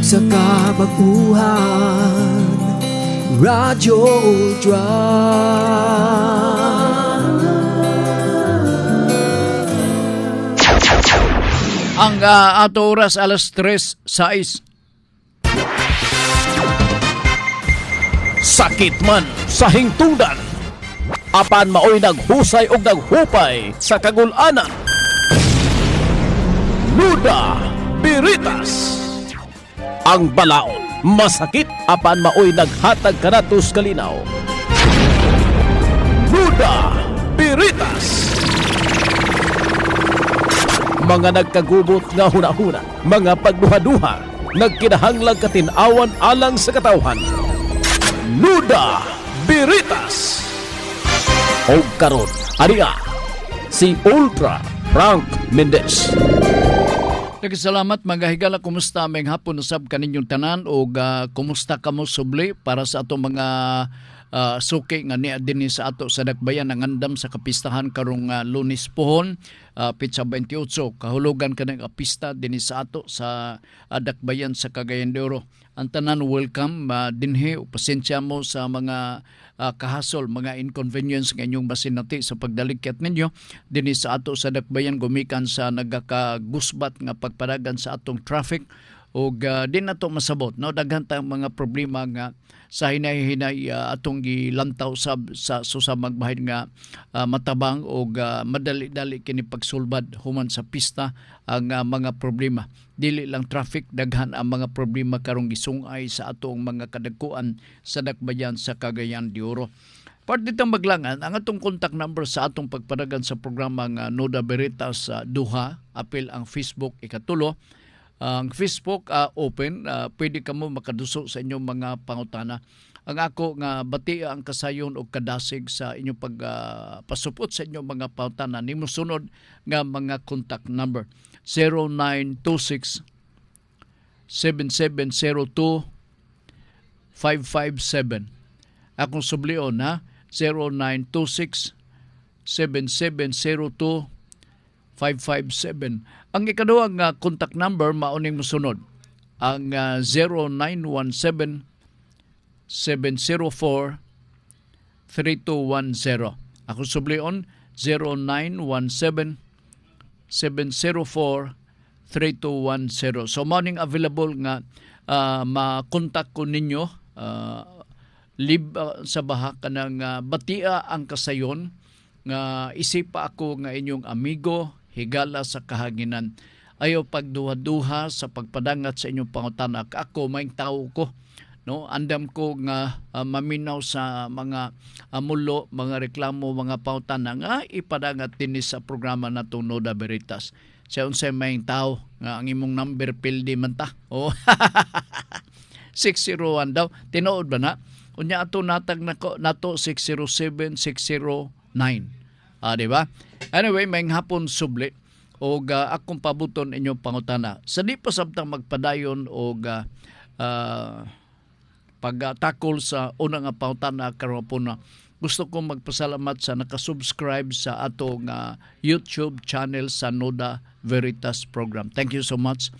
sa kabaguhan, Radyo Ultra. Ang ato oras alas 3:06. Sakit man sa hingtungdan, apan maoy naghusay og naghupay sa kagul-anan. Nuda Biritas. Ang balaod masakit apan maoy naghatag kanatos kalinaw. Nuda Biritas. Mga nagkagubot nga hunahuna, mga pagduha-duha, nagkinahanglang katinawan alang sa katawhan. Nuda Biritas. O karon, ariya, si Ultra Frank Mendez. Nagkasalamat mga higala, kumusta may hapon usab kaninyong tanan o kumusta kamo subli para sa ato mga suki nga niya din sa ato sa Dakbayan ang andam sa kapistahan karong Lunes pohon, Pitsa 28, kahulugan kanang pista din sa ato sa Dakbayan sa Cagayan de Oro. Ang tanan welcome, dinhi o pasensya mo sa mga kahasol, mga inconvenience nga inyong basinati sa pagdalikyat ninyo din sa ato sa Dakbayan, gumikan sa nagakagusbat nga pagpadagan sa atong traffic o din nato masabot, no? Daghan tayong mga problema nga sa hinay-hinay atong gilantaw sa magbahin nga matabang o madali-dali kini pagsulbad human sa pista ang mga problema. Dili lang traffic, daghan ang mga problema karong gisungay sa atong mga kadagkuan sa Dakbayan sa Cagayan de Oro. Part dito maglangan, ang atong contact number sa atong pagpadagan sa programa nga Nuda Biritas Duha, apil ang Facebook ikatulo. Ang Facebook open, pwede ka mo makaduso sa inyong mga pangutana. Ang ako nga batia ang kasayon o kadasig sa inyong pagpasupot sa inyong mga pangutana. Nimo sunod nga mga contact number 0926 7702 557. Akong sublion ha, 0926 7702 557. Ang ikaduhang contact number mauning mosunod ang 0917 704 3210. Ako sublion 0917 704 3210. So morning available nga ma-contact ko ninyo sa baha kanang batia ang kasayon nga isipa ako nga inyong amigo higala sa kahanginan. Ayaw pagduha-duha sa pagpadangat sa inyong pangutana. Ako, may tao ko. No? Andam ko nga maminaw sa mga mulo, mga reklamo, mga pangutana nga ipadangat din sa programa na itong Nuda Biritas. Siya unsay may tao nga ang imong number pildi man ta. Oh. 601 daw. Tinuod ba na? Unya ato natag nato 607, 609. Di ba? Anyway, may hapon subli o akong pabuton inyong pangutana. Sa di pa sabtang magpadayon o pagtakol sa unang pangutana karon po na gusto kong magpasalamat sa nakasubscribe sa atong YouTube channel sa Nuda Veritas program. Thank you so much.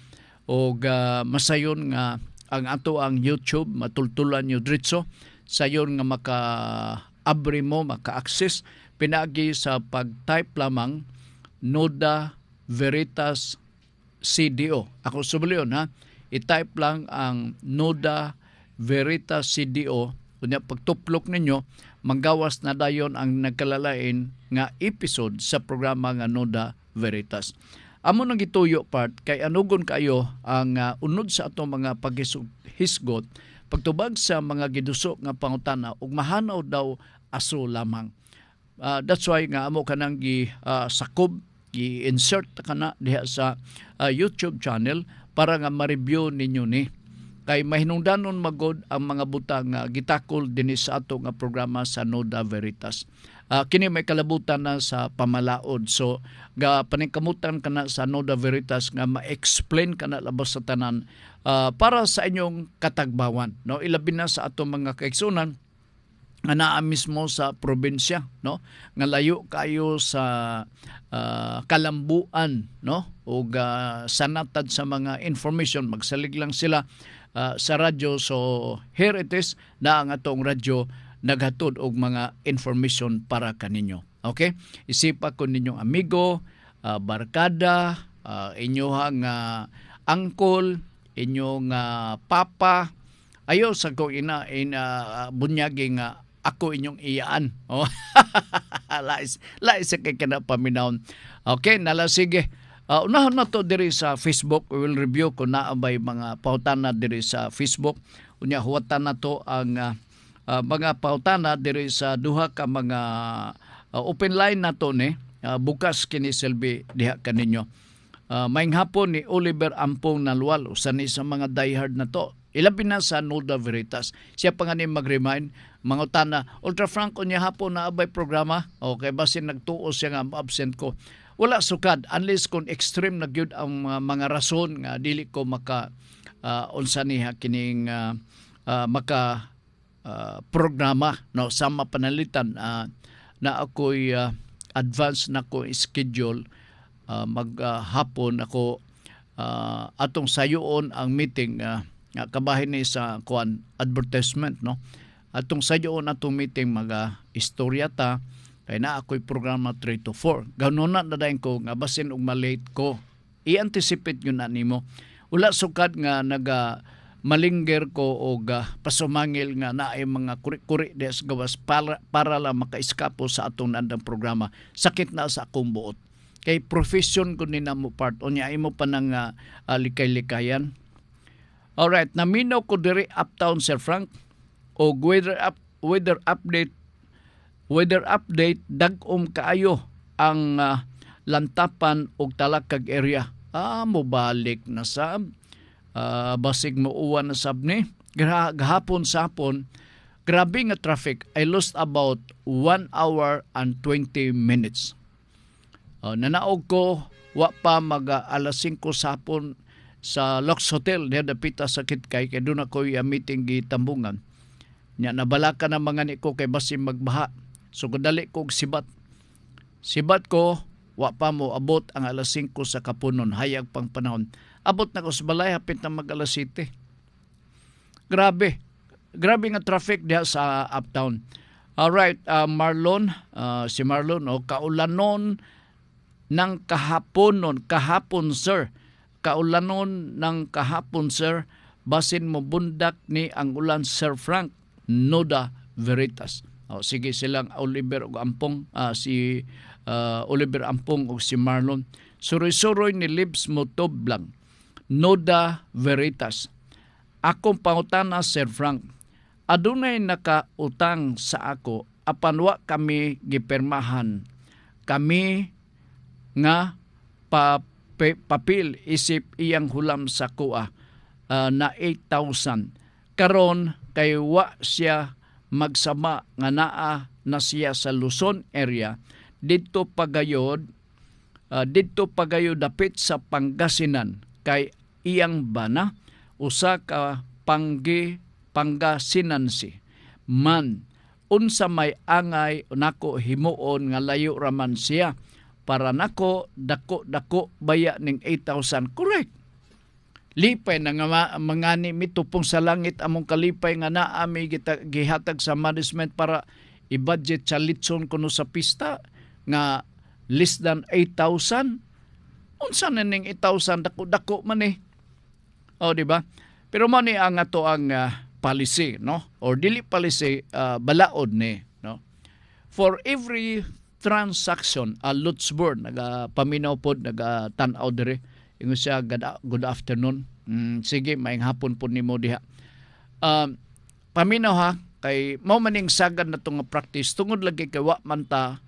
O masayon nga ang ato ang YouTube matultulan nyo diretso sayon nga maka-abri mo, maka-access pinagi sa pag-type lamang Nuda Veritas CDO. Ako subliyon ha. I-type lang ang Nuda Veritas CDO. Kunya pagtuplok ninyo, manggawas na dayon ang nagkalalain nga episode sa programa nga Nuda Veritas. Amo nang gituyo part kay anugon kayo ang unod sa atong mga paghisgot pagtubag sa mga giduso nga pangutana ug mahanaw daw aso lamang. That's why nga amo kanang sakob, i-insert kana diha sa YouTube channel para nga ma-review ninyo ni. Kay mahinungdanon magod ang mga butang nga gitakol dinhi sa ato nga programa sa Nuda Veritas. Kini may kalabutan na sa pamalaod. So ga paningkamutan kana sa Nuda Veritas nga ma-explain kana labas sa tanan para sa inyong katagbawan. No, ilabi na sa ato mga kaigsunan nga naa mismo sa probinsya, no, nga layo kayo sa kalambuan, no, o sanatad sa mga information, magsalig lang sila sa radyo. So here it is na ang atong radyo naghatod og mga information para kaninyo. Okay, isipa ko ninyong amigo, barkada, inyohang angkol, inyong papa, ayo sa ko bunyagi nga ako inyong iyaan. Oh. lais sa kay kana paminawon. Okay, nala sige. Unahon na to diri sa Facebook. We will review kung naabay mga pautana diri sa Facebook. Unya huwatan na to ang mga pautana diri sa duha ka mga open line na to ni. Bukas kini silbi diha kaninyo. Maing hapon ni Oliver Ampong Nalwal, usa ni sa mga diehard na to. Ilabi na sa Nuda Veritas. Siya pa nga ni mag-remind, mga utana, Ultra Franco niya hapon na abay programa. Okay, basin nagtuo siya nga absent ko. Wala sukad, unless kung extreme na gyud ang mga rason nga dili ko maka unsa niya kining maka programa, no, sama panalitan na ako'y advance na ko schedule maghapon ako atong sayoon ang meeting kabahin ni sa kuan advertisement, no, atong sayoon atong meeting istorya ta kay na ako'y programa 3 to 4 ganon na dayon ko nga basin og malate ko i-anticipate yun na nimo. Wala sukad nga malingger ko og pasumangil nga naay mga kuri-kuri des gawas para lang makaiskapo sa atong nandang programa. Sakit na sa akong buot kay profession ko ni namo part unya imo pa nang likay-likayan. Alright, naminaw ko diri uptown Sir Frank o weather update dag-om kaayo ang lantapan og Talakag area. Mobalik na sab. Basig mo uwan na sab ni. Gahapon sapon, grabe nga traffic. I lost about 1 hour and 20 minutes. Nanaog ko, wa pa alas 5 sapon sa Lux Hotel, diya dapita sa Kitkay, kaya doon ako meeting gitambungan. Nya nabalaka na mga niko kay basin magbaha. So kadali ko sibat. Sibat ko, wa pa mo abot ang alas 5 sa kapunon, hayag pang panahon. Abot na ko sa balay, hapit na mag alas 7. Grabe nga traffic diha sa uptown. Alright, Marlon, si Marlon, kaulanon ng kahapon sir. Kaulanon ng kahapon sir, basin mo bundak ni ang ulan Sir Frank, Nuda Veritas. Sige silang Oliver ug Ampong, si Oliver Ampong ug si Marlon. Suroy-suroy ni Libs Motoblang, Nuda Veritas. Akong pangutana Sir Frank, adunay nakautang sa ako apan wa kami gipirmahan. Kami nga papil isip iyang hulam sa kuha na 8,000. Karon kay wa siya magsama nga naa na siya sa Luzon area didto pagayod dapit sa Pangasinan kay iyang bana usa ka Pangasinansi man unsa may angay nako himuon nga layo raman siya para nako dako baya ning 8,000. Correct. Lipay na nga mangani mitupong sa langit among kalipay nga naa mi gihatag sa management para i-budget sa litson kuno sa pista nga less than 8,000. Unsa na ning 8,000 dako man eh. Di ba? Pero man ni ang ato ang policy, no? Or dili policy, balaod ni, no? For every transaction, Lutzburg nagapaminaw pod, nagatanaw dire. Ingon siya, good afternoon. Sige, maayong hapon po nimo diha. Paminaw ha, kay mao maning sagad na itong practice, tungod lagi kay wa man ta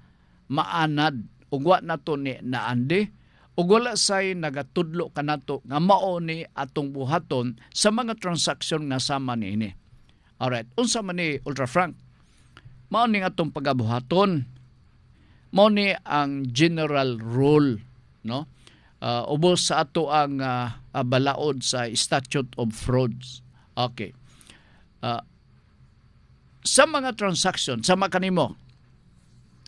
maanad, ug wa na to ni naandi, ug wala say nagatudlo kanato nga mao ni atong buhaton sa mga transaction nga sama niini. Alright, unsa man ni Ultra Frank? Mao ni atong pagabuhaton. Mao ni ang general rule, no? Ubos sa ato ang balaod sa Statute of Frauds. Okay. sa mga transaction, sama kanimo,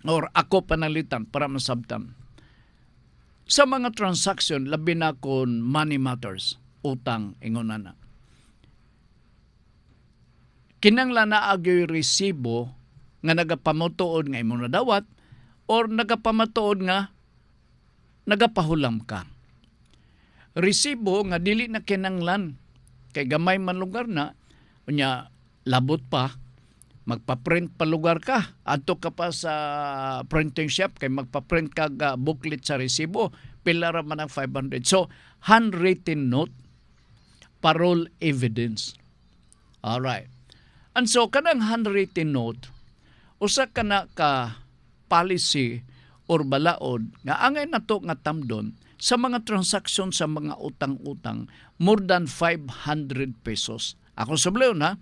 or ako panalitan para masabtan. Sa mga transaction, labi na kon money matters, utang, ingon na. Kinanglan na agyo'y resibo nga nagapamutuod nga imong nadawat or nagapamatuod nga nagapahulam ka. Resibo nga dili na kinanglan kay gamay man lugar na unya labot pa magpa-print pa lugar ka adto ka pa sa printing shop kay magpa-print ka booklet sa resibo pila ra man ang 500. So handwritten note, parole evidence. All right. And so kanang handwritten note usa kana ka policy or balaod nga angay nato nga tamdon sa mga transaksyon sa mga utang-utang more than 500 pesos. Ako sablon ha,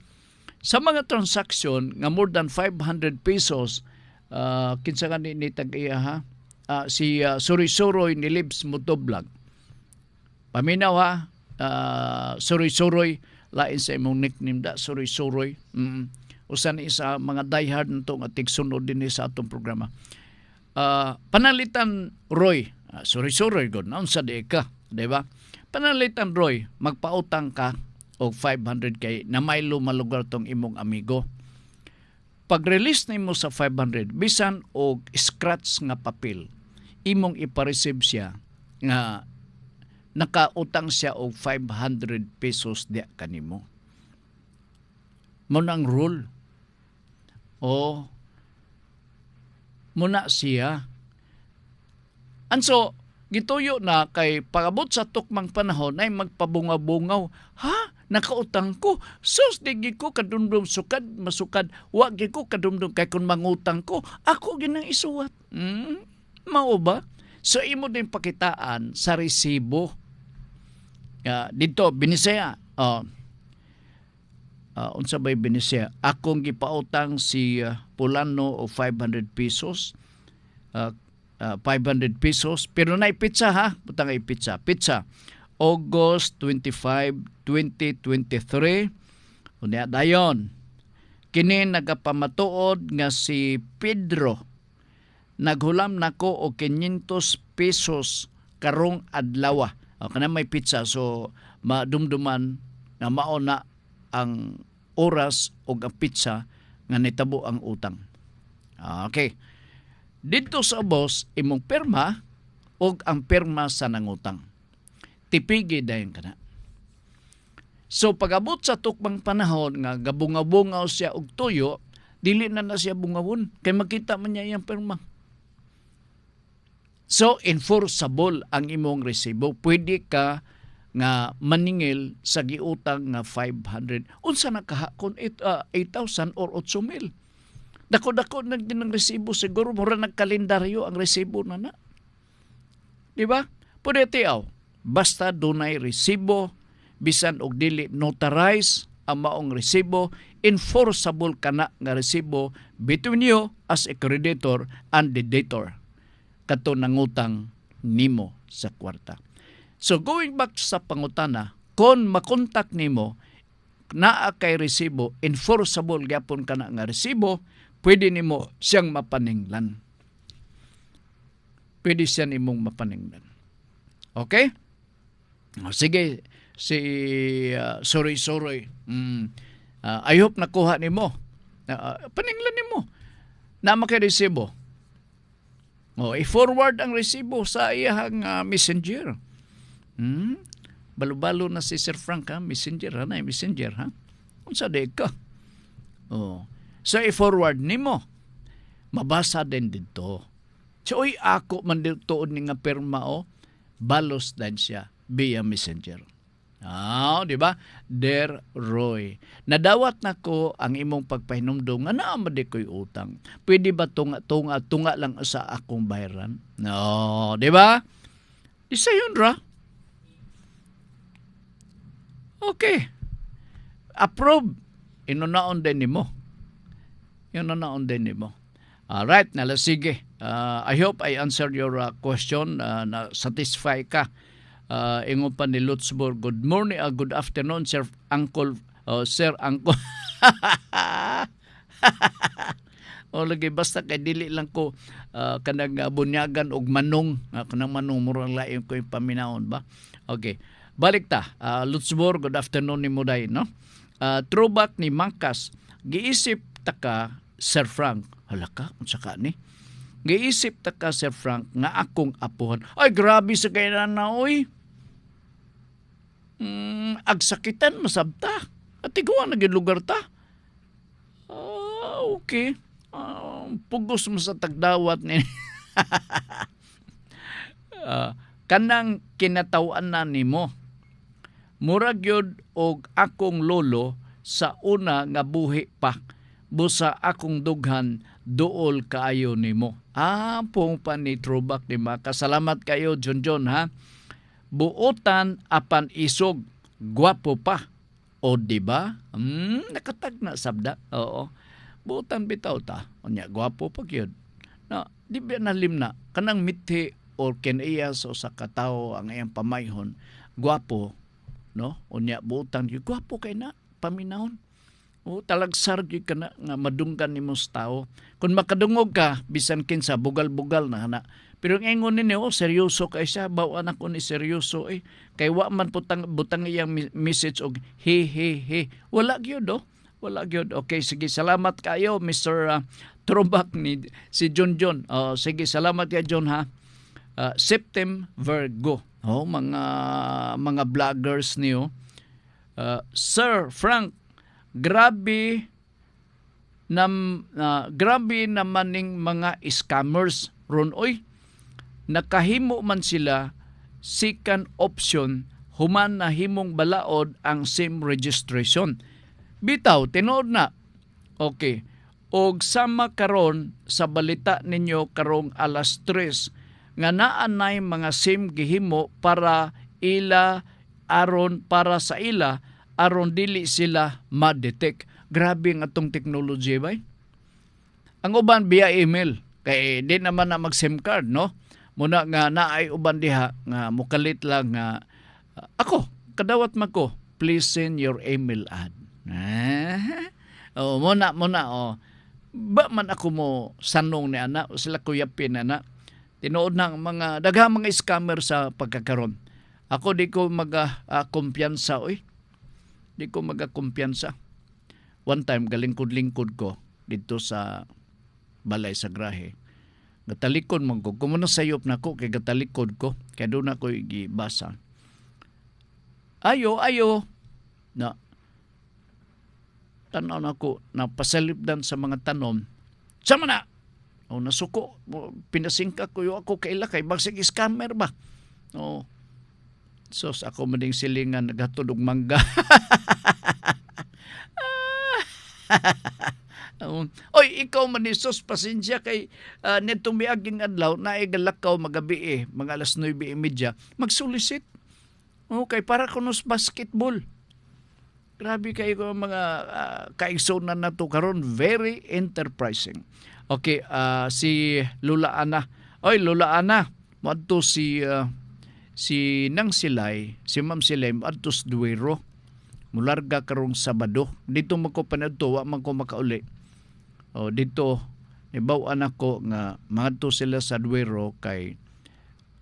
sa mga transaksyon nga more than 500 pesos, kinsa ka ni tag-iya ha, si Suri-Suroy ni Libs Motoblag. Paminaw ha, Suri-Suroy, lain sa imong nickname da, Suri-Suroy. Usan isa mga diehard nito nga tigsunod din sa atong programa. Panalitan Roy, Suri-Suroy god naon sa di ka, di ba? Panalitan Roy, magpautang ka og 500 kay na may lumalugar tong imong amigo. Pag-release nimo sa 500 bisan og scratch nga papel, imong ipa-receive siya nga nakautang siya og 500 pesos diya kanimo. Muna ang rule. O muna siya. Anso, gituyo na kay pagabot sa tukmang panahon ay magpabungaw-bungaw. Ha? Nakautang ko. Sus, digi ko kadumdum sukad, masukad. Wag ko kadumdum kay kung mangutang ko. Ako ginang isuwat. Mao ba? So, imo din pakitaan sa resibo. Dito, binisaya. Unsa bay binisaya? Akong gipautang si Pulano o 500 pesos. 500 pesos. Pero na pizza ha. Butang ay pizza. Pizza. August 25, 2023. Unya dayon. Kini nagapamatuod nga si Pedro. Naghulam nako og 500 pesos karong adlaw. Kana may pizza. So, madumduman na mauna ang oras o ang pizza nga nitabo ang utang. Okay. Dito sa boss, imong perma o ang perma sa nangutang. Tipigi dayon kana. So pag-abot sa tukmang panahon nga gabungaw-bungaw siya og tuyo, dili na siya bungawon kay makita man niya iyang perma. So enforceable ang imong resibo. Pwede ka nga maningil sa giutang nga 500. Unsa nakahakon 8,000 or 8,000. Dako-dako na din ang resibo siguro mura nagkalendaryo ang resibo na. Di ba? Pwede tiyaw. Basta dunay resibo, bisan og dili notarize ang maong resibo, enforceable kana nga resibo between you as a creditor and the debtor. Kato nangutang nimo sa kwarta. So going back sa pangutana, kung makontak nimo naa kay resibo, enforceable gyapon kana nga resibo, pwede nimo siyang mapaninglan. Pwede siya nimong mapaninglan. Okay? Sige, si Suri-Suroy. I hope nakuha nimo. Paninglan nimo. Na makiresibo. I-forward ang resibo sa iyang messenger. Balo-balo na si Sir Frank ha, messenger ha, messenger ha. Unsa day ka? So i-forward nimo. Mabasa din dito. So ako man dito ni nga perma balos din siya via messenger. Di ba? Der Roy. Nadawat nako ang imong pagpahinumdum nga naa man di koy utang. Pwede ba tunga lang sa akong bayaran? No, di ba? Isa yun ra. Okay. Approve. Inunaon din nimo. Inunaon din nimo. Alright, sige. I hope I answered your question. Na satisfy ka. Ingon pa ni Lutzburg, good morning, good afternoon, Sir Uncle. Sir Uncle. O lagi basta kay dili lang ko kanang bunyagan og manong, kanang manong murang lain ko yung paminahon ba. Okay. Balik ta. Lutzbor, good afternoon ni Muday, no? Throwback ni Mangkas, giisip ta ka Sir Frank. Hala ka, unsa ka ni? Giisip ta ka Sir Frank nga akong apuhan. Ay grabe sa kailan na oy. Agsakitan masabta. At iguan na lugar ta. Okay. Pugos mo sa tagdawat ni kanang kinataw-an na nimo. Murag yun og akong lolo sa una nga buhi pa. Busa akong dughan duol kaayo nimo. Pong pa ni throwback ni Maka. Salamat kayo John ha. Buotan apan isog. Gwapo pa. O diba? Nakatag na sabda. Oo. Buotan bitaw ta. Onya gwapo pa gyud. Na di ba nalim na kanang mithi or kinaiya sa katawo ang iyang pamayhon. Gwapo, no? Onya buotan gyud gwapo kay na paminahon. O talagsar gyud kana nga madunggan nimo sa tawo. Kung makadungog ka bisan kinsa bugal-bugal na hana. Pero ang ingon ni seryoso kay siya, bawaan ako ni seryoso kay wa man butang iyang message og he. Wala gyud do. Wala gyud. Okay, sige, salamat kayo Mr. Throwback ni si John. Sige, salamat kay John ha. September go. Mga vloggers niyo. Sir Frank, grabe naman ning mga scammers ron oy. Nakahimo man sila second option human na himong balaod ang SIM registration. Bitaw, tinuod na. Okay. Og sama karon sa balita ninyo karong alas 3 nga naanay mga SIM gihimo para sa ila aron dili sila ma-detect. Grabe nga tong technology bay. Ang uban via email kay di naman na mag SIM card, no? Muna nga naay uban diha nga mukalit lang nga ako kadawat man ko, please send your email ad. Muna ba man ako mo sanong ni ana o sila kuyapin ana. Tinuod ng mga daghang mga scammer sa pagkakaron. Ako di ko kumpiyansa Di ko kumpiyansa. One time galingkod-lingkod ko dito sa balay sa Grahe. Gatalikod man ko. Kung sayop na ko, kay gatalikod ko. Kaya doon ako gibasa. Ayo. Na, tanaw na ko, napasalipdan sa mga tanom. Sama na! O, nasuko. Pinasingka ko yung ako kaila kay bagsig scammer ba? O, sos ako mading silingan, naghatod og mangga. Oy, ikaw manisos, pasensya kay netong miaging adlaw na igalakaw magabi mga alas 9:30 magsulisit. Okay, para kunos basketball. Grabe kayo ko mga kaigsonan na to karon, very enterprising. Okay, si Lola Ana. Oy, Lola Ana, moadto si Nang Silay, si Ma'am Silay moadto sa Duero. Mularga karong Sabado. Dito man ko panadto, wa man ko makauli. Dito nibaw-an ako nga mangadto sila sa Duero kay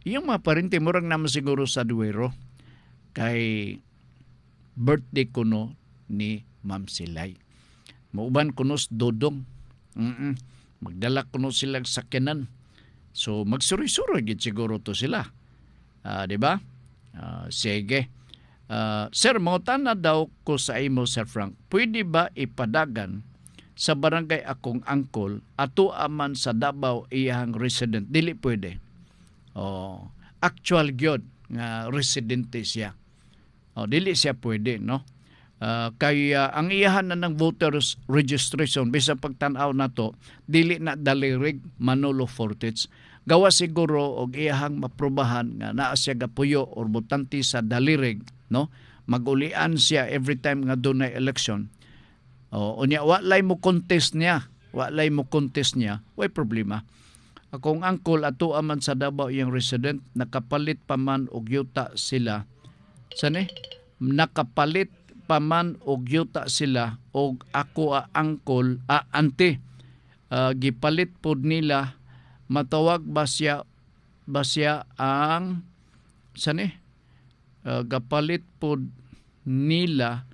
yung mga parente murang naman siguro sa Duero kay birthday kuno ni Ma'am Silay. Mauban kunos dodong. Magdala kuno silang sakyanan. So magsuri-suri gid siguro to sila. Di ba? Sige. Sir, mangutan na daw ko sa imo, Sir Frank. Pwede ba ipadagan sa barangay akong angkol ato aman sa Davao iyang resident? Dili pwede. Actual gyud nga residente siya. Dili siya pwede, no? Kaya ang iyahan na ng voters registration bisan pagtan-aw nato dili na dalirig Manolo Fortich. Gawa siguro og iyahang maprobahan nga naa siya gapuyo or butante sa dalirig, no? Magulian siya every time nga dunay election. Unya walay mo contest niya, way problema. Akong angkol ato aman sa Davao iyang resident, nakapalit pa man og yuta sila. Sani? Nakapalit paman og yuta sila og ako angkol ante gipalit pod nila matawag ba siya ang sani gapalit pod nila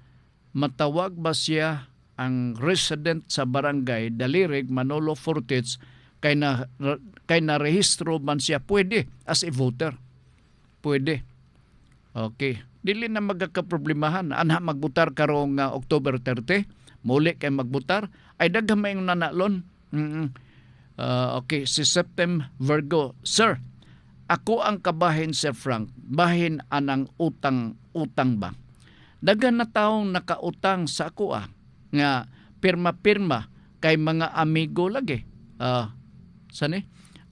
matawag ba siya ang resident sa barangay Dalirig Manolo Fortich kay na rehistro man siya pwede as a voter. Pwede. Okay. Dili na magkakaproblemahan. Anha magbutar karong October 30. Muli kay magbutar. Ay daghamay yung nanalon. Okay. Si Septem Virgo. Sir, ako ang kabahin, Sir Frank. Bahin anang utang ba? Daghan na taong nakautang sa ako nga pirma-pirma kay mga amigo lagi. Sani?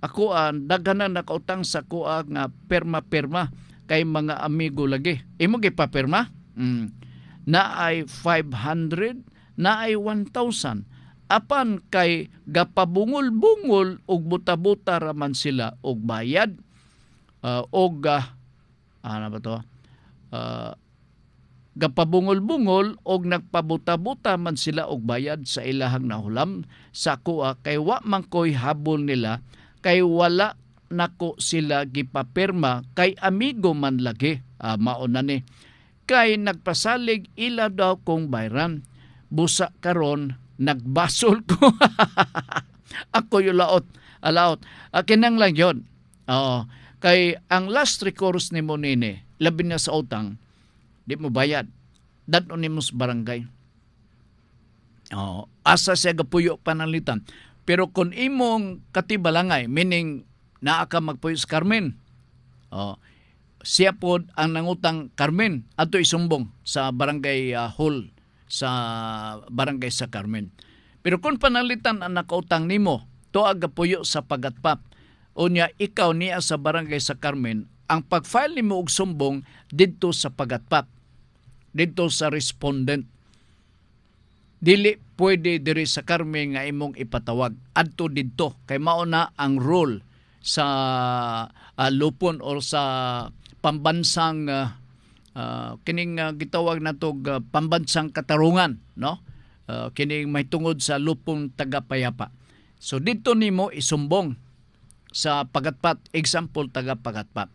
Ako daghan na nakautang sa ako nga pirma-pirma kay mga amigo lagi. Imo gipapirma? Na ay 500, na ay 1,000. Apan kay gapabungol-bungol og buta-buta raman sila og bayad og ano ba to? Gapabungol-bungol og nagpabuta-buta man sila og bayad sa ilahang nahulam sa kuha kay wa man koy habol nila kay wala nako sila gipapirma kay amigo man lagi. Mauna ni kay nagpasalig ila daw kong bayran busa karon nagbasol ko. Ako yung laot. Kinang lang yon. Kay ang last recourse ni mo nini labi na sa utang di mo bayad dadon ni mo sa barangay. Asa siya gapuyo panalitan. Pero kung imong katibalangay, meaning naa ka magpuyo sa Carmen, siya po ang nangutang Carmen ato isumbong sa barangay hall sa barangay sa Carmen. Pero kung panalitan ang nakautang nimo, tuag gapuyo sa pagatpap, unya ikaw niya sa barangay sa Carmen, ang pag-file nimo og sumbong didto sa pagatpap, didto sa respondent. Dili pwede diri sa Carmen nga imong ipatawag adto didto kay mao na ang rule sa lupon or sa pambansang kining gitawag natog pambansang katarungan, no? Kining may tungod sa lupon tagapayapa. So didto nimo isumbong sa pagatpat, example tagapagatpat.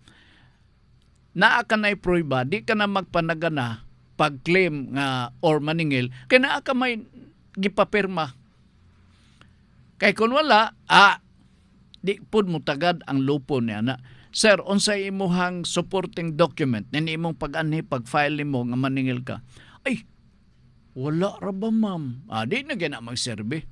Naa ka na'y prueba, di ka na magpanagana pag-claim nga or maningil, kaya naa ka may gipapirma. Kay kung wala, di pud mo tagad ang lupon niya na. Sir, unsay imuhang supporting document na imong pag-anhi, pag-file mo nga maningil ka? Ay, wala ra ba ma'am? Di na gina magserbe.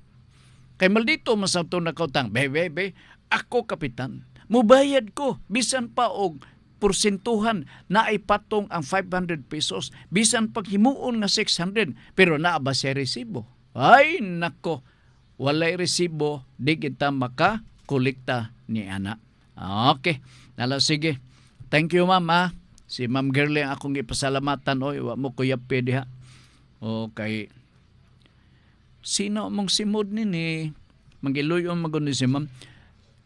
Kay maldito masabto na kautang, bebe, ako kapitan, mubayad ko, bisan pa og porsentuhan na ay patong ang 500 pesos, bisan paghimuon nga 600, pero naa ba siya resibo? Ay, nako, walay resibo, di kita makakolekta ni ana. Okay, nala sige. Thank you ma'am. Si Ma'am Girlie akong ipasalamatan, wa mo kuyap pwede ha. Okay. Sino mong simod nini? Mangiluyon magunin si ma'am.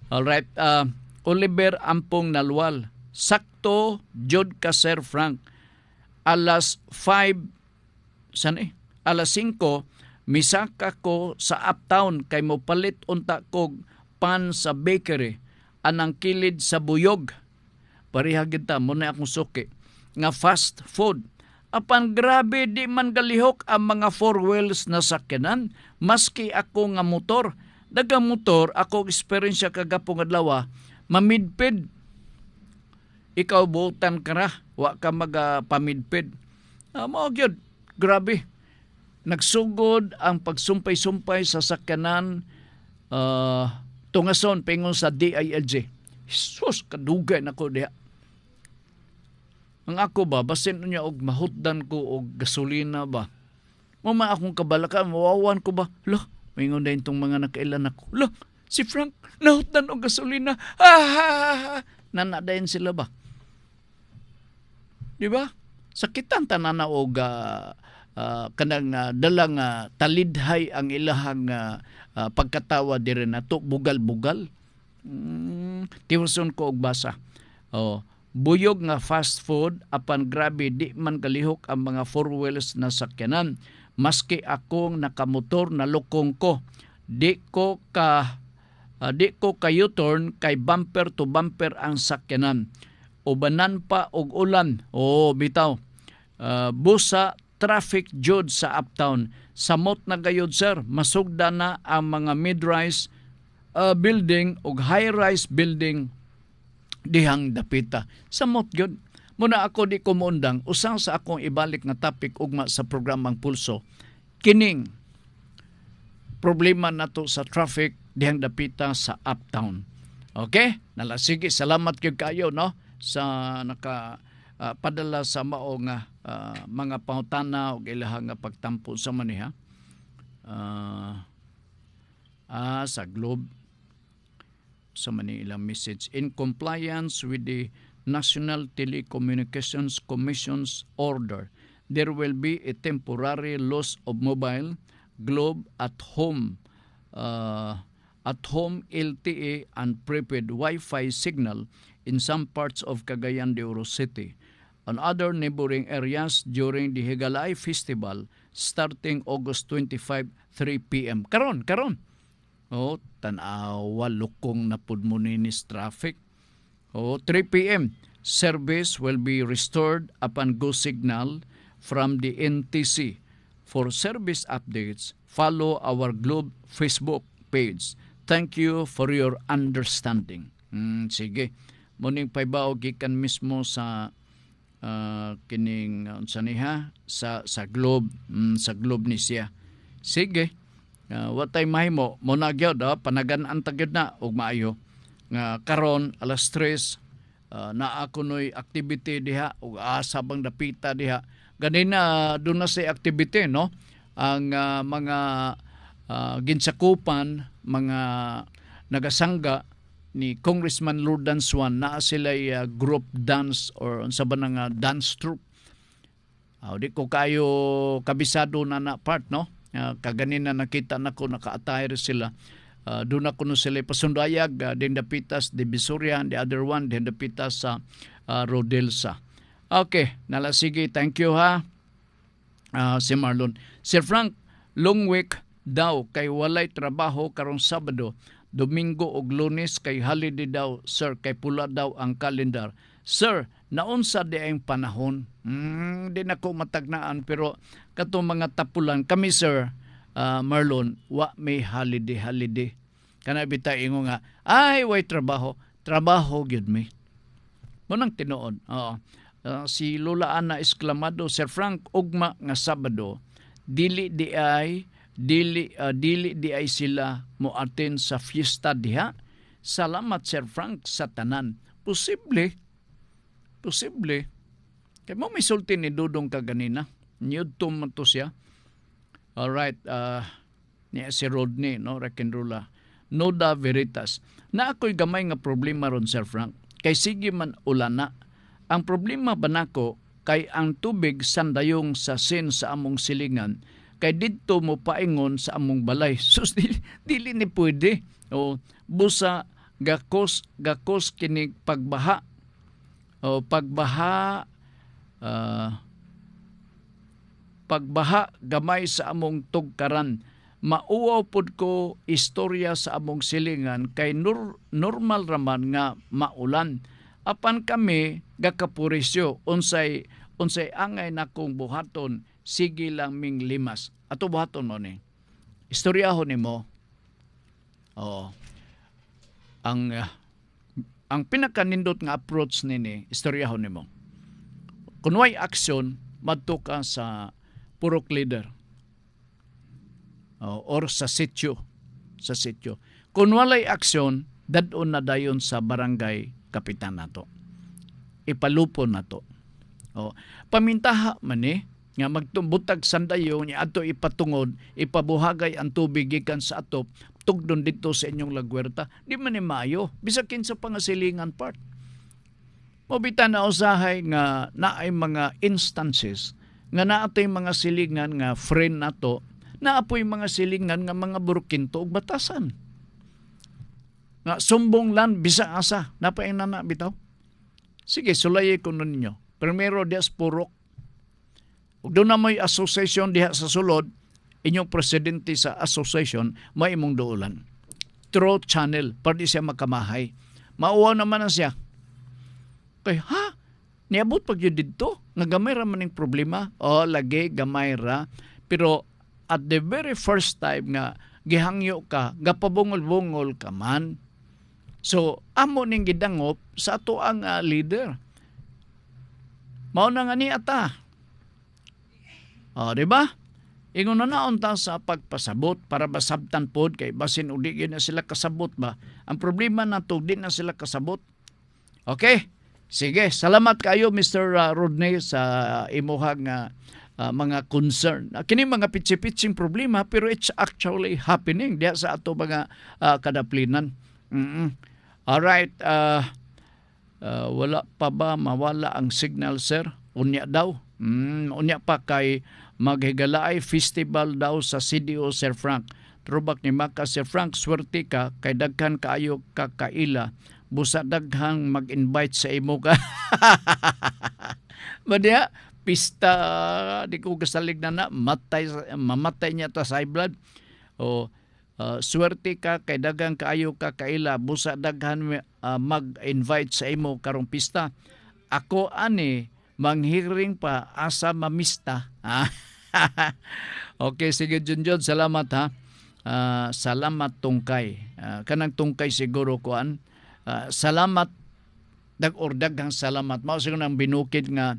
Alright, Oliver Ampong Nalwal. Sakto, jud ka Sir Frank. Alas 5, alas 5, misaka ko sa uptown kay mo palit unta kog pan sa bakery. Anang kilid sa buyog. Pariha kita, muna akong suki. Nga fast food. Apan grabe di man galihok ang mga four wheels na sakyanan. Maski ako nga motor. Dagang motor, ako experience kagapong adlaw, mamidpid. Ikaw buutan ka na, wa ka magpamidpid. Mao gyud, grabe. Nagsugod ang pagsumpay-sumpay sa sakyanan tungason pingon sa DILG. Jesus, kadugay na ko diha. Ang ako ba, basin niya og mahutdan ko og gasolina ba? Mama akong kabalakan, mawawan ko ba? Lah, mingon din itong mga nakailan ako. Lah, si Frank, nahutdan og gasolina. Nanadayin sila ba? Di ba? Sakitan tanan og kanang dalang talidhay ang ilahang pagkatawa dire nato bugal-bugal. Tiwason ko og basa. buyog nga fast food apan grabe di man kalihok ang mga four wheels na sakyanan. Maski akong nakamotor na lukong ko, di ko ka U-turn kay bumper to bumper ang sakyanan. Ubanan pa og ulan. Bitaw. Busa traffic jud sa uptown. Samot na gayud sir, masugda na ang mga mid-rise building ug high-rise building dihang dapita. Samot gyud. Muna ako di ko muundang, usang sa akong ibalik nga topic ugma sa programang Pulso. Kining problema nato sa traffic dihang dapita sa uptown. Okay? Sige, salamat gyud kayo no sa padala sa mao nga mga pangutana ug ilahang nga pagtampo sa maniha. Sa Globe sa Manila message, in compliance with the National Telecommunications Commission's order, there will be a temporary loss of mobile, Globe at home LTE and prepaid Wi-Fi signal in some parts of Cagayan de Oro City and other neighboring areas during the Higalay Festival starting August 25, 3 p.m. Karon. Tanawa, lukong na pud mo ninis traffic. 3 p.m. Service will be restored upon go signal from the NTC. For service updates, follow our Globe Facebook page. Thank you for your understanding. Sige. Muning paybaw gikan mismo sa kining sa Globe, sa Globe ni siya. Sige. Watay mahimo mo na gyud panagan-an ta gyud na ug maayo nga karon alas 3 na ako noy activity diha ug asa bang dapita diha ganina do na say activity no ang mga ginsakupan mga nagasangga ni Congressman Lourdan Swan na sila group dance or unsa ba nga dance troupe. Di ko kayo kabisado na part no. Kaganina nakita nako naka-attire sila. Doon ako no sila pasundayag din dapitas de Visoria, the other one din dapitas sa Rodelsa. Okay, sige, thank you ha. Si Marlon. Sir Frank, long week daw kay walay trabaho karong Sabado, Domingo ug Lunes kay holiday daw, sir, kay pula daw ang kalendar. Sir, naunsa di ang panahon? Di na ko matagnaan pero katong mga tapulan kami sir, Marlon, wa may holiday. Kana bita ingo nga, ay way trabaho gyud mi. Munang tinuod. Si Lola Ana Exclamado, Sir Frank, ugma nga Sabado, dili di ay sila mo attend sa fiesta diha. Salamat Sir Frank sa tanan. Posible. Kaya mo may sulti ni Dudong kaganina. Niyudtom man to siya. Alright. Niya si Rodney, no? Rekenrula. Noda Veritas. Na ako'y gamay nga problema ron, Sir Frank. Kay sige man ulana. Ang problema ba nako kay ang tubig sandayong sa sin sa among silingan kay didto mo paingon sa among balay. Sus, dili ni pwede. Busa gakos kinig pagbaha. Pagbaha gamay sa among tugkaran. Mauwaw pod ko istorya sa among silingan kay normal raman nga maulan. Apan kami gakapurisyo unsay angay nakong buhaton sige lang ming limas. Ato buhaton mo ni. Istoryahon nimo. Ang pinakanindot nga approach nini, istoryahon nimo. Kung way aksyon, madto ka sa purok leader. Or sa sityo. Kung walay aksyon, dadon na dayon sa barangay kapitan nato. Ipalupon nato. Pamintaha man nga magtumbutag sandayo niya ato ipatungod, ipabuhagay ang tubig gikan sa atop, tugdon dito sa inyong lagwerta, di man ni maayo, bisakin sa pangasilingan part. Mobita na usahay nga naay mga instances nga naatay mga silingan nga friend nato, naapoy mga silingan nga mga burukinto ug batasan. Nga sumbong land bisa asa, napain na bitaw. Sige, sulayi ko ninyo. Primero, diya sa purok. Ug doon na may association diha sa sulod, inyong presidente sa association, may imong duulan. Through channel, para di siya makamahay. Mauwa naman na siya. Kaya, niabot pag yun dito, nga gamay ra man yung problema. O, lagi, gamay ra. Pero, at the very first time nga, gihangyo ka, gapabungol-bungol ka man. So, amo ning gidangop sa ato ang leader. Mao na nga ni ata. O, di ba? Ingon na naon ta sa pagpasabot para basabtan pod kay basin udi na sila kasabot ba. Ang problema na to, di na sila kasabot. Okay? Sige, salamat kayo Mr. Rodney sa imuhang mga concern. Kini mga pitsi-pitsing problema pero it's actually happening diya sa ato mga kadaplinan. Alright, wala pa ba mawala ang signal, sir? Unya daw. Unya pa kay maghigalaay festival daw sa CDO, Sir Frank. Trubak ni Maka, Sir Frank, swerte ka, kay daghan kaayo kakaila. Busa daghang mag-invite sa imo ka. Madya, pista, di ko kasalig na mamatay niya ta sa high blood. O, swerte ka, kay daghang kaayo kakaila. Busa daghan mag-invite sa imo karong pista. Ako ani, manghiring pa asa mamista. Okay, sige Junjun, salamat ha. Salamat tungkay. Kanang tungkay siguro kuan. Salamat daghang salamat. Mao siguro nang binukid nga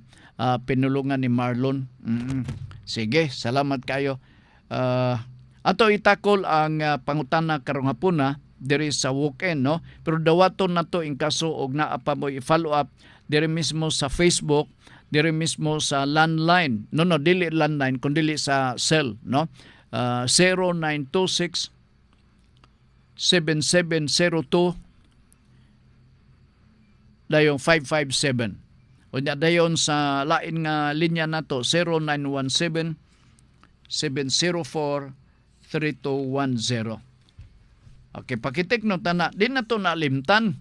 pinulungan ni Marlon. Sige, salamat kayo. Ato itakol ang pangutana karong hapon na diri sa weekend, no? Pero dawaton na to in kaso og naa pa mo i-follow up diri mismo sa Facebook, diri mismo sa landline. No, dili landline, kundi sa cell, no? 0926 7702 dayong 557. Unya dayon sa lain nga linya nato 0917 704 3210. Okay, pakitik no tana. Di na to nalimtan.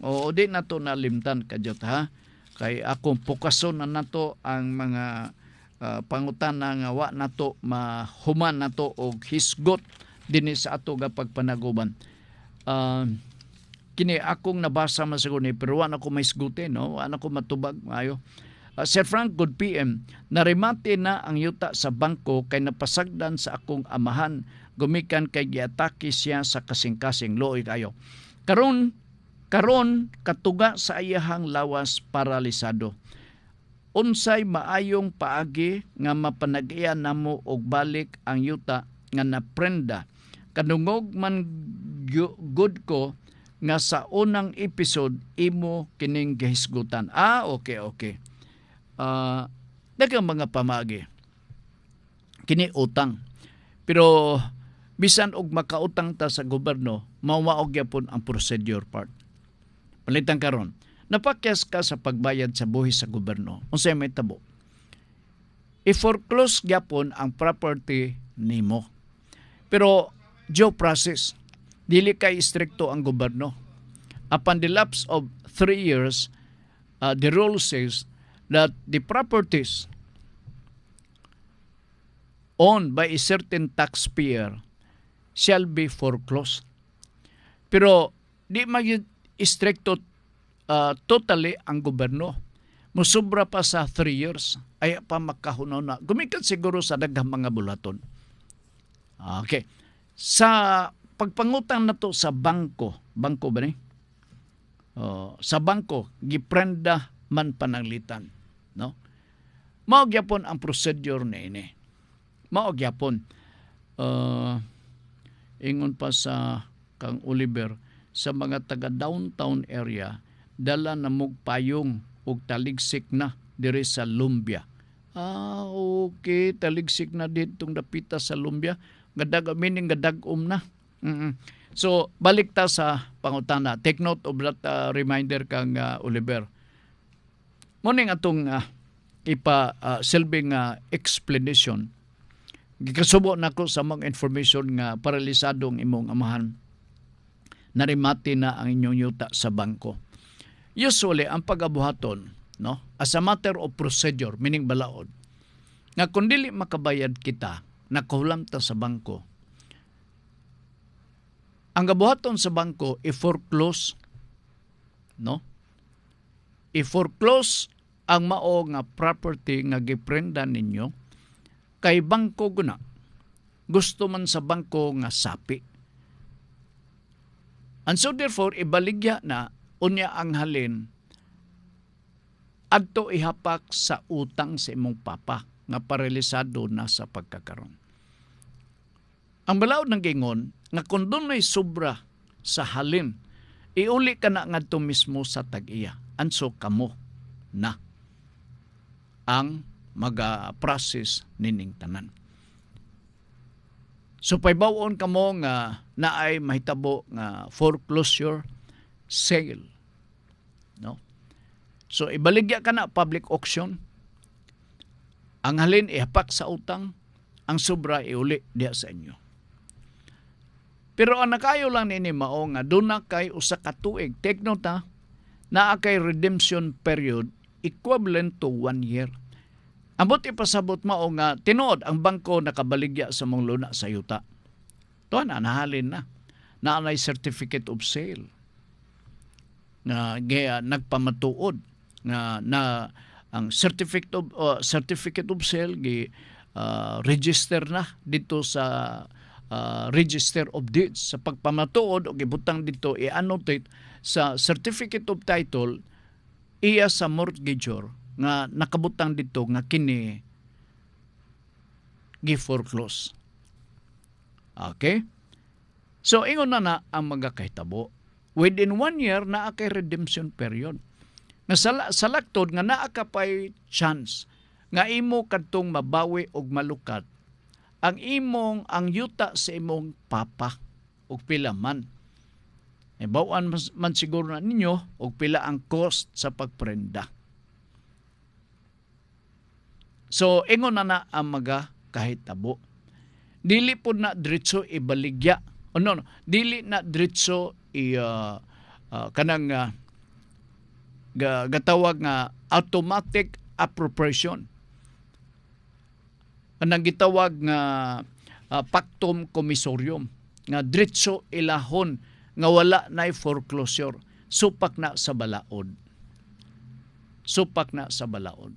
O di na to nalimtan kadyot ha. Kay akong pukason na nato ang mga pangutana nga wa nato mahuman nato og hisgot dinhi sa ato ga pagpanaguban. Kini akong nabasa man siguro ni pero wa na ko mahisgutin, no? Wa na ko matubag maayo. Sir Frank, good PM. Narimate na ang yuta sa bangko kay napasagdan sa akong amahan. Gumikan kay giatake siya sa kasing-kasing. Looy kayo. Karon katuga sa iyahang lawas paralisado. Unsay maayong paagi nga mapanag-iya namo og balik ang yuta nga naprenda. Kanungog man good ko nga sa unang episode imo kining gihisgutan. Okay. Daghang mga pamagi. Kini utang. Pero bisan og makautang ta sa gobyerno, mawaog gyapon ang procedure part. Palitan karon, napakyas ka sa pagbayad sa buhis sa gobyerno. Unsay may tabo? I-foreclose gyapon ang property nimo. Pero due process, dili kay istrikto ang gobyerno. Upon the lapse of 3 years, the rule says that the properties owned by a certain taxpayer shall be foreclosed. Pero di maging istrikto totally ang gobyerno. Musubra pa sa 3 years. Ay pa makahunaw na. Gumikan siguro sa daghang mga bulaton. Okay. Sa pagpangutang na to sa bangko ba ni? Sa bangko, giprenda man pananglitan. No? Maogyapon ang procedure na ini. Maogyapon. Ingon pa sa Kang Oliver, sa mga taga-downtown area, dala na payong o taligsik na diri sa Lumbia. Okay, taligsik na ditong dapita sa Lumbia. Meaning gadag-om na. So, balik ta sa pangutana. Take note of that reminder Kang Oliver. Muning atong silbing explanation. Gikasubo nako sa mga information nga paralisadong imong amahan. Narimati na ang inyong yuta sa bangko. Usually ang pag-abuhaton, no, as a matter of procedure, meaning balaod, nga kung dili makabayad kita, nakahulam ta sa bangko, ang gabuhaton sa bangko i-foreclose, no? I-foreclose ang mao nga property nga giprenda ninyo kay bangko guna. Gusto man sa bangko nga sapi. And so therefore ibaligya na unya ang halin adto ihapak sa utang sa imong papa nga parelisado na sa pagkakaroon. Ang balaod ng gingon nga kung doon ay sobra sa halin, iuli ka na ngadto mismo sa tag-iya. Anso kamo na ang maga-process nining tanan. So paybawon kamo nga naay mahitabo nga foreclosure sale. No? So ibaligya ka na public auction. Ang halin ihapak sa utang, ang sobra iuli diha sa inyo. Pero ang nakayo lang nini mao nga doon na kay usa ka tuig. Take note ha, naa kay redemption period equivalent to 1 year. Ambot ipasabot mao nga tinuod ang bangko nakabaligya sa mong luna sa yuta. Tuwa na, nahalin na. Naanay certificate of sale. Nga nagpamatuod. Na ang certificate of sale register na dito sa Register of Deeds. Sa pagpamatuod o gibutang dito i-annotate sa certificate of title iya sa mortgagor nga nakabutang dito nga kini gi-foreclose. Okay? So ingon na ang mga kahitabo. Within 1 year naa kay redemption period. Nga salaktod nga naa ka pay chance nga imo kadtong mabawi og malukat ang yuta sa imong papa og pila man. Bawaan man siguro na ninyo og pila ang cost sa pagprenda. So ingon na ang mga kahitabo. Dili po na diretso ibaligya. Dili na diretso kanang gatawag nga automatic appropriation. Kanang gitawag nga pactum commissorium nga diretso ilahon nga wala na foreclosure, supak na sa balaod. Supak na sa balaod.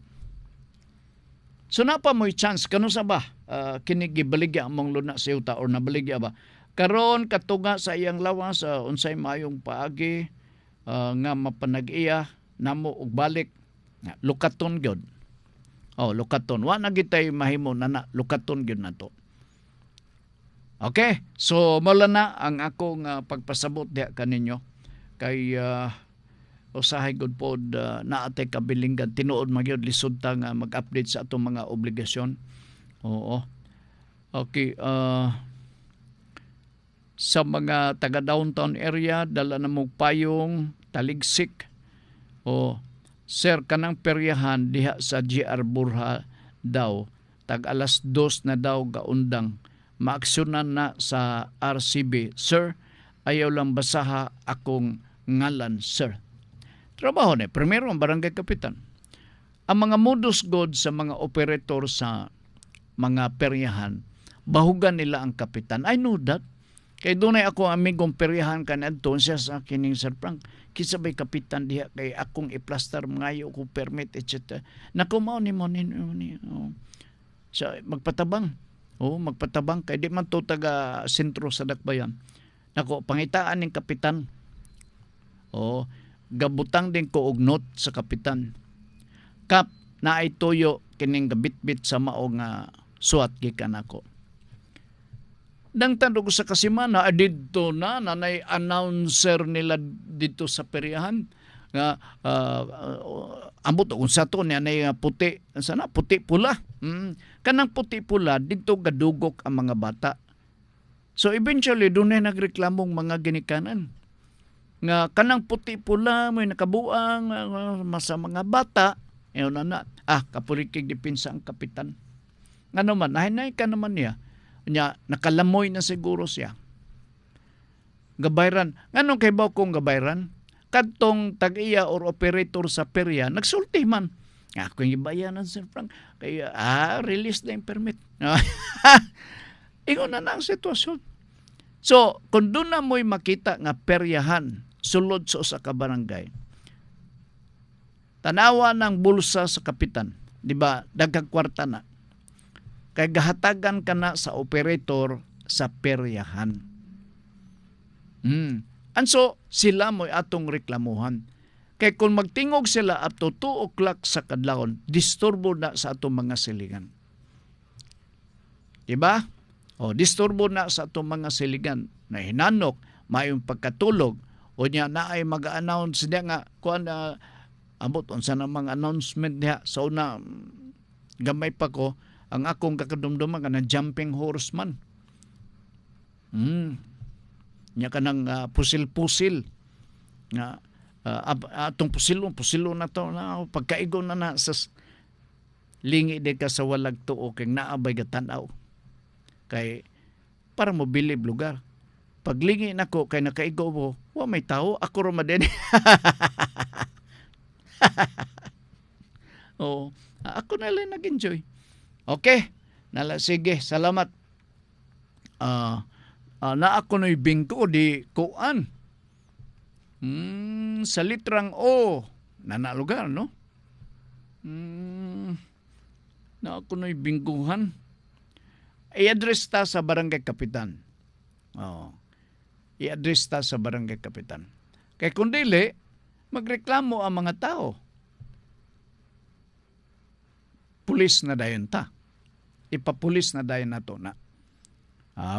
So napa mo'y chance kano sa ba kini gibaligya among luna sa yuta or nabaligya ba karon katunga sa iyang lawas unsay mayong paagi nga mapanag-iya namo og balik lukaton gyud. Lukaton wa na gitay mahimo na lukaton gyud nato. Okay, so mula na ang akong pagpasabot diha kaninyo kay usahay gud pod naatay kabilinggan tinuod magyud lisod ta nga mag-update sa atong mga obligasyon. Oo. Okay, sa mga taga downtown area dala na mo payong taligsik. Sir, kanang peryahan diha sa GR Burha daw tag alas 2 na daw gaundang maaksyonan na sa RCB. Sir, ayaw lang basaha akong ngalan, sir. Trabaho ni primero ang barangay kapitan. Ang mga modus god sa mga operator sa mga peryahan, bahugan nila ang kapitan. I know that. Kay dunay ako amigong peryahan kanadto siya sa kining Sir Frank. Kisabay kapitan diha kay akong i-plaster ngayo ko permit etc. Nakumaw ni mo ni. So magpatabang. Magpatabang kay di man to taga sentro sa Dakbayan. Nako pangitaan ning kapitan. Gabutang din ko og note sa kapitan. Kap na ay toyo kining gabitbit sa mao nga suwat gikan ako. Dang tandog sa kasimana adidto na nanay announcer nila dito sa peryahan nga ambot kung sa to niya na puti sana puti pula. Kanang puti pula dito gadugok ang mga bata. So eventually dunay nagreklamong mga ginikanan nga kanang puti pula may nakabuang sa mga bata. Kapurikig dipinsa ang kapitan. Ngano man nahinay ka naman niya. Nakalamoy na siguro siya. Gabayran. Nganong kay ba kong gabayran? kadtong tag-iya or operator sa perya nagsulti man. Ako yung ibayanan, Sir Frank. Kaya, release na yung permit. Ingon na ang sitwasyon. So, kung doon na mo'y makita nga peryahan sulod sa usa ka barangay, tanawa ng bulsa sa kapitan, di ba, daghang kwarta na, kay gahatagan ka na sa operator sa peryahan. And so, sila mo'y atong reklamuhan. Kay kung magtingog sila up to 2 o'clock sa kadlawon, disturbo na sa atong mga silingan. Diba? O, disturbo na sa atong mga siligan na hinanok, mayong pagkatulog, o niya na ay mag-announce niya nga, kuan na, abot, unsa na mga announcement niya, so na, gamay pa ko, ang akong kakadumduman ka na jumping horseman. Niya ka ng pusil-pusil, nga, atong pusilo na to, na, pagkaigo na sa lingi de ka sa walag tuo, kay naabay gatanaw. Kay para mo bilib lugar. Paglingi nako kay nakaigo mo, wa may tao, ako ra madeni. Oh, ako na lang nag-enjoy. Okay, nala sige, salamat. Na ako no'y bingko di kuan. Sa litrang O, nanalugar, no? Na ako no'y bingguhan. I-address ta sa barangay kapitan. I-address ta sa barangay kapitan. Kaya kung dili, magreklamo ang mga tao. Pulis na dayon ta. Ipapulis na dayon na to na.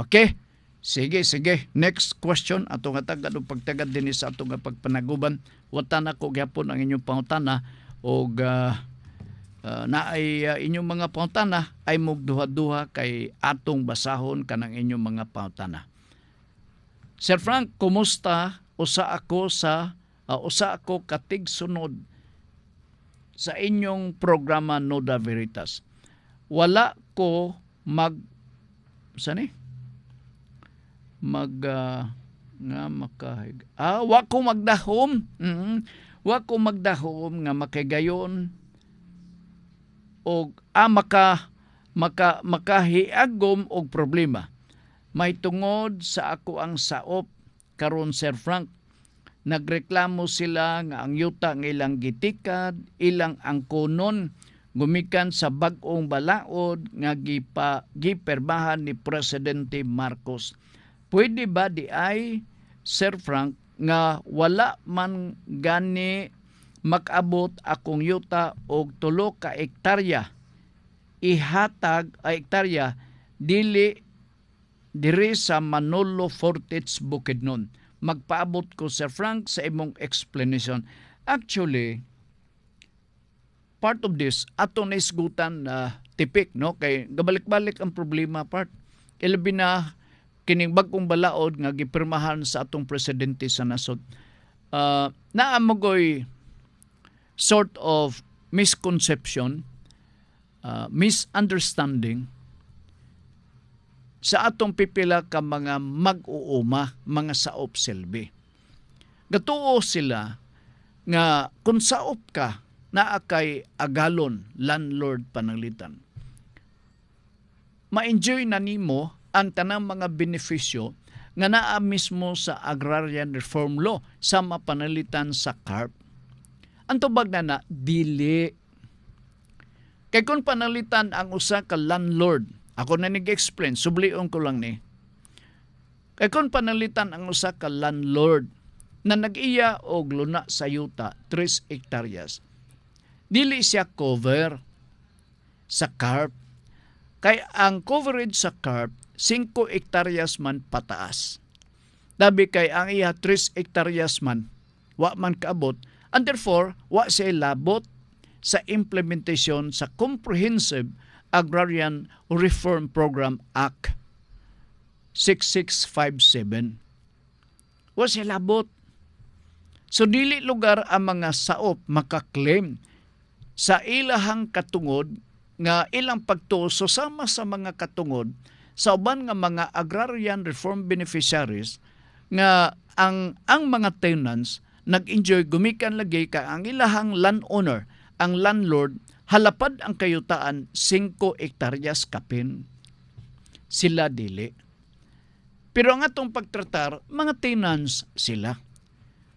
Okay. Sige. Next question. Atong atagad o pagtagad din sa atong pagpanaguban. Watan ako gyapon ang inyong pangutana o na ay inyong mga pangutana ay mugduha-duha kay atong basahon kanang inyong mga pangutana. Sir Frank, kumusta? Usa ako katigsunod sa inyong programa Noda Veritas. Wala ko wa ko magdahom. Wa ko magdahom nga makagayon og makahiagom og problema. May tungod sa ako ang saop karon, Sir Frank. Nagreklamo sila nga ang yuta nga ilang gitikad, ilang angkonon gumikan sa bag-ong balaod nga gipermahan ni Presidente Marcos. Pwede ba di ay, Sir Frank, nga wala man gani makabot akong yuta og 3 ka hektarya ihatag hektarya diri sa Manolo Fortich Bukidnon. Magpaabot ko, Sir Frank, sa imong explanation. Actually, part of this ato na isgutan tipik, no, kay gabalik-balik ang problema part. Ilabi na kining bag-ong balaod nga gipirmahan sa atong presidente sa nasod. Naamogoy sort of misconception, misunderstanding sa atong pipila ka mga mag-uuma, mga saop silbi. Gatuo sila nga kung saop ka, naa kay agalon, landlord pananglitan. Ma-enjoy na nimo ang tanang mga benepisyo nga naa mismo sa Agrarian Reform Law sa mapanalitan sa CARP. Ang tubag na dili. Kay kung panalitan ang usa ka landlord, ako na nag-explain, sublion ko lang ni. Kay kung panalitan ang usa ka landlord na nag-iya og luna sa yuta 3 hektaryas, dili siya cover sa CARP. Kay ang coverage sa CARP 5 hektaryas man pataas. Dabi kay ang iya 3 hektaryas man wa man kaabot, and therefore wa siya labot sa implementation sa Comprehensive Agrarian Reform Program Act 6657. Wa siya labot. So dili lugar ang mga saop makaklaim sa ilahang katungod nga ilang pagtuso sama sa mga katungod sa uban nga mga agrarian reform beneficiaries nga ang mga tenants nag-enjoy gumikan lagi ka ang ilahang landowner, ang landlord, halapad ang kayutaan 5 hektaryas kapin. Sila dili. Pero ang atong pagtratar, mga tenants sila.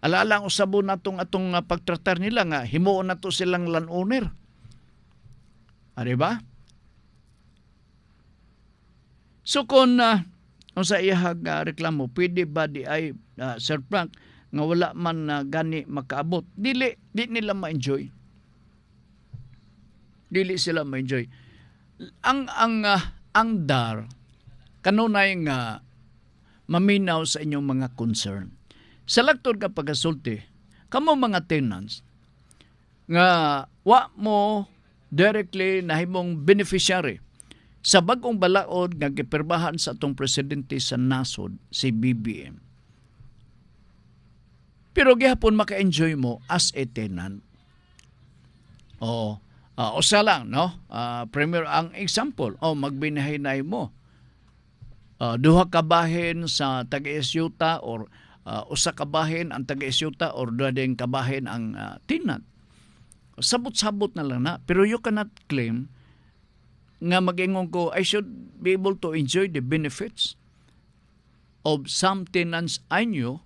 Alaala ang usabo natong atong pagtratar nila nga himuon nato silang landowner. Ari ba? So kung sa iyahag reklamo, pwede ba di ay Sir Frank nga wala man gani makaabot? Di nila ma-enjoy. Dili sila ma-enjoy. Ang DAR kanunay nga maminaw sa inyong mga concern. Sa lagtod ka pagasulti, kamo mga tenants nga wa mo directly nahimong beneficiary sa bagong balaod nga gipirmahan sa atong presidente sa nasod, si BBM. Pero gihapon maka-enjoy mo as a tenant. Usa lang, no? Premier, ang example, magbinahinay mo. Duha ka bahin sa taga-isyuta or usa ka bahin ang taga-isyuta or duha din ka bahin ang tenant. Sabot-sabot na lang na. Pero you cannot claim nga mag-ingon ko, I should be able to enjoy the benefits of some tenants I knew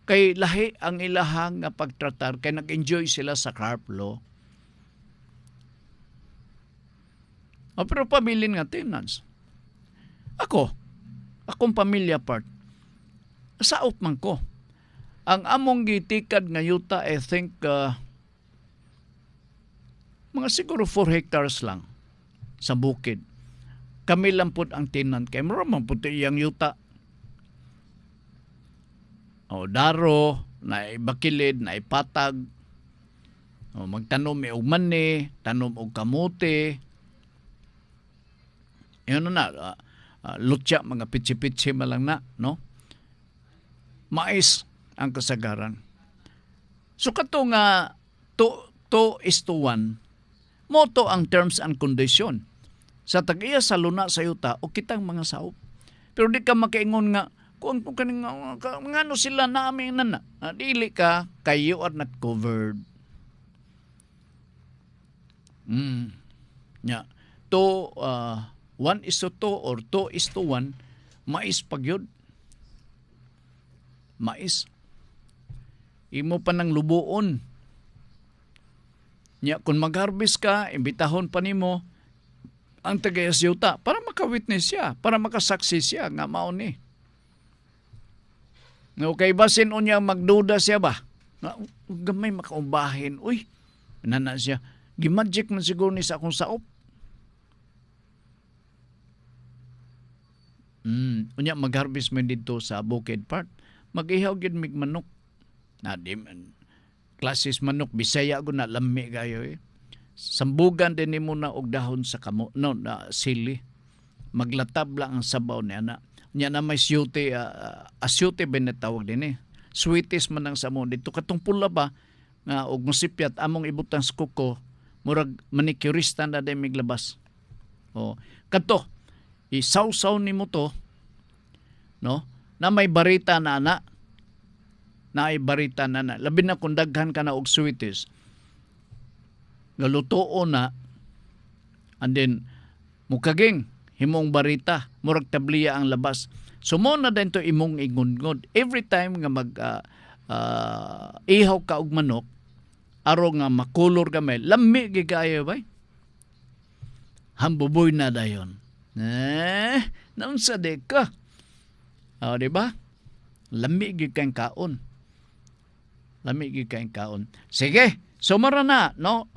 kay lahi ang ilahang nga pagtratar kay nag-enjoy sila sa carp law. Pero pabilin nga tenants. Akong pamilya part, saop man ko. Ang among gitikad nga yuta, I think, mga siguro 4 hectares lang sa bukid. Kami lang po ang tenant. Kaya maramang puti iyang yuta. Daro, na ibakilid, na ipatag. Magtanom og mani, tanom og kamote. Yun na, lutya, mga pitsi-pitsi malang na, no? Mais ang kasagaran. So kato nga 2:1, moto ang terms and condition. Sa tag-iya sa luna sa yuta o kitang mga saop. Pero di ka makaingon nga kung kaning ngano sila namin na dili ka kayo are not covered. To 1:2 or 2:1 mais pagyod. Mais. Imo pa ng lubuon. Nya kung mag-harvest ka, imbitahon pa nimo ang taga-isyuta para maka-witness siya, para makasaksi siya nga mao ni. Okay, basin unya magduda siya ba? Gamay makaumbahin. Uy, nana siya. Gimagic man siguro ni sa akong saop. Unya mag-harvest man dito sa bukid part. Mag-ihaw gid mig manok. Di man klasis manok Bisaya ko na lami gayo eh. Sambugan din nimo na og dahon sa kamo na sili. Maglatab lang ang sabaw ni ana. Nya na may siyute asyute ben tawag din eh. Sweeties man ang samo dito katong pula ba nga og musipyat among ibutang sa kuko murag manicurista na day miglabas. Kadto isaw-saw nimo to, no? Na may barita na ana. Labi na kung daghan ka na og sweeties. Galutoon na, and then mukaging himong barita, murag tabliya ang labas. So mo na din to imong ingungod. Every time nga mag ihaw ka og manok, aro nga makulor gamay, lami gigayo bay. Hambuboy na dayon. Naunsa de ka? Di ba? Lami gid kang kaon. Sige, sumara na, no?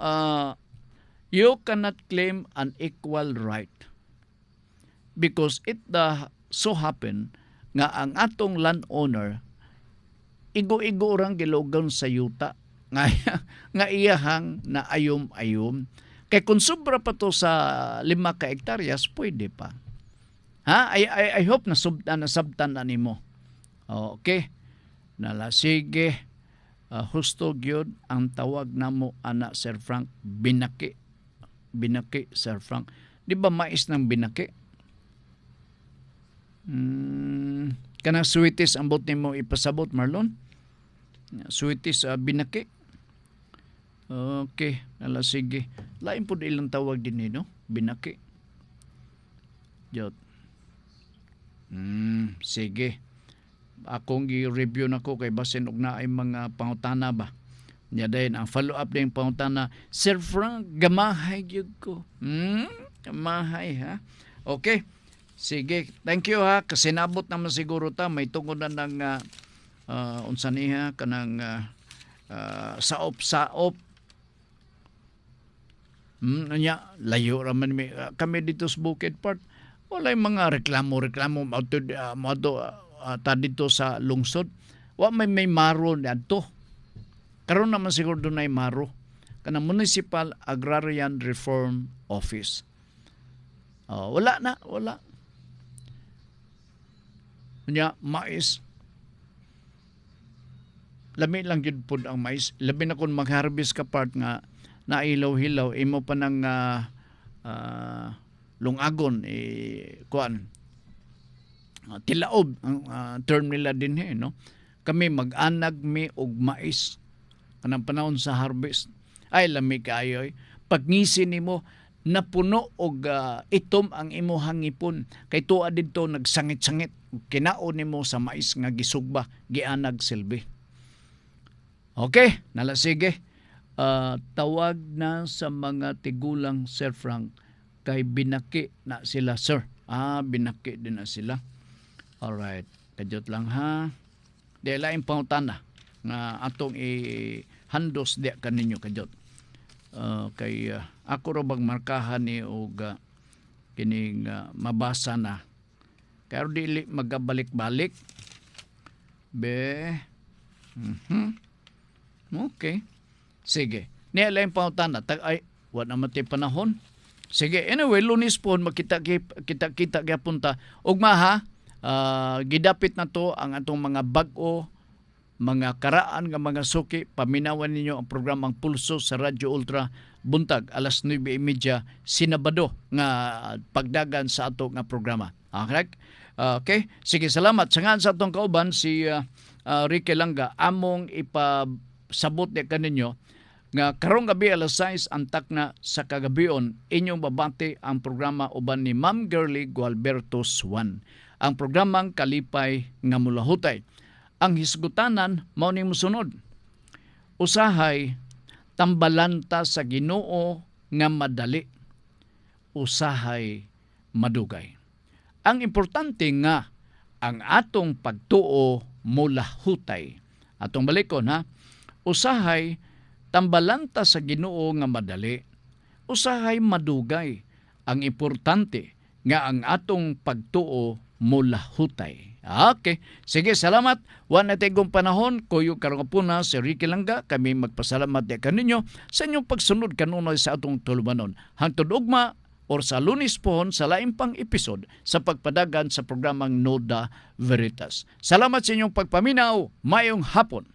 You cannot claim an equal right because it so happen nga ang atong landowner igo-igo orang gilogon sa yuta nga iyahang na ayom-ayom. Kay kung sobra pa to sa 5 ka hektaryas, pwede pa. I hope na nasabtan na nimo. Okay. Sige. Husto gyud ang tawag namo ana Sir Frank, binaki Sir Frank. Di ba mais ng binaki? Kanang sweeties ang bot nimo ipasabot, Marlon? Sweetie sa Binaki. Okay, nala sige. Lain po ilang tawag din no? Binaki. Jot. Sige. Akong i-review nako kay basin og naay mga pangutana ba. Nya dayon ang follow-up din pangutana, Sir Frank, gamahay gyud ko. Gamahay ha. Okay. Sige, thank you ha. Kasi nabot naman siguro ta may tungod na ng unsa niya kanang saop-saop. Nya layo ra man kami dito sa Bukid Park. Walay mga reklamo ta dito sa lungsod. Wa may maro adto. Karon naman siguro dunay maro kanang Municipal Agrarian Reform Office. Wala na. Nya mais. Lami lang gyud pud ang mais. Labi na kun mag-harvest ka part nga nailaw-hilaw imo pa nang lungagon kuan tilaob ang term nila din no. Kami mag-anag mi og mais kanang panahon sa harvest. Ay lami kaayo pag ngisi nimo napuno og itom ang imuhang ngipon kay tuwa didto nagsangit-sangit kinaon nimo sa mais nga gisugba gianag silbi. Okay, nala sige. Tawag na sa mga tigulang Sir Frank kay Binaki na sila sir. Binaki din na sila. Alright, kadyot lang ha. Di laing pangutana nga atong i-handos di kaninyo kadyot. Kay ako ra bang markahan ni og kining mabasa na. Kaya dili magabalik-balik. Okay. Sige. Niya lang pangutana. Ay, wala naman tayo panahon. Sige. Anyway, Lunes po, kita punta. Ugma ha, gidapit na to ang atong mga bag-o, mga karaan nga mga suki. Paminawan ninyo ang programang Pulso sa Radyo Ultra buntag alas 9:30 Sinabado nga pagdagan sa ato nga programa. Okay? Sige, salamat. Sangan sa atong kauban si Ricky Langga among ipasabot ni kaninyo nga karong gabi alas 6 antak na sa kagabion inyong babati ang programa uban ni Ma'am Girlie Gualberto Swan. Ang programang Kalipay nga Mulahutay. Ang hisgutanan mao ning mosunod. Usahay tambalanta sa Ginoo nga madali. Usahay madugay. Ang importante nga ang atong pagtuo mulahutay. Atong balikon ha. Usahay tambalanta sa Ginoo nga madali, usahay madugay. Ang importante nga ang atong pagtuo mulahutay. Okay. Sige, salamat. Wan na tayong panahon. Kuyo karong puna si Ricky Langga. Kami magpasalamat di kaninyo sa inyong pagsunod kanunay sa atong tulumanon. Hangtod ugma or sa Lunes pohon sa laing pang episode sa pagpadagan sa programang Noda Veritas. Salamat sa inyong pagpaminaw. Mayong hapon.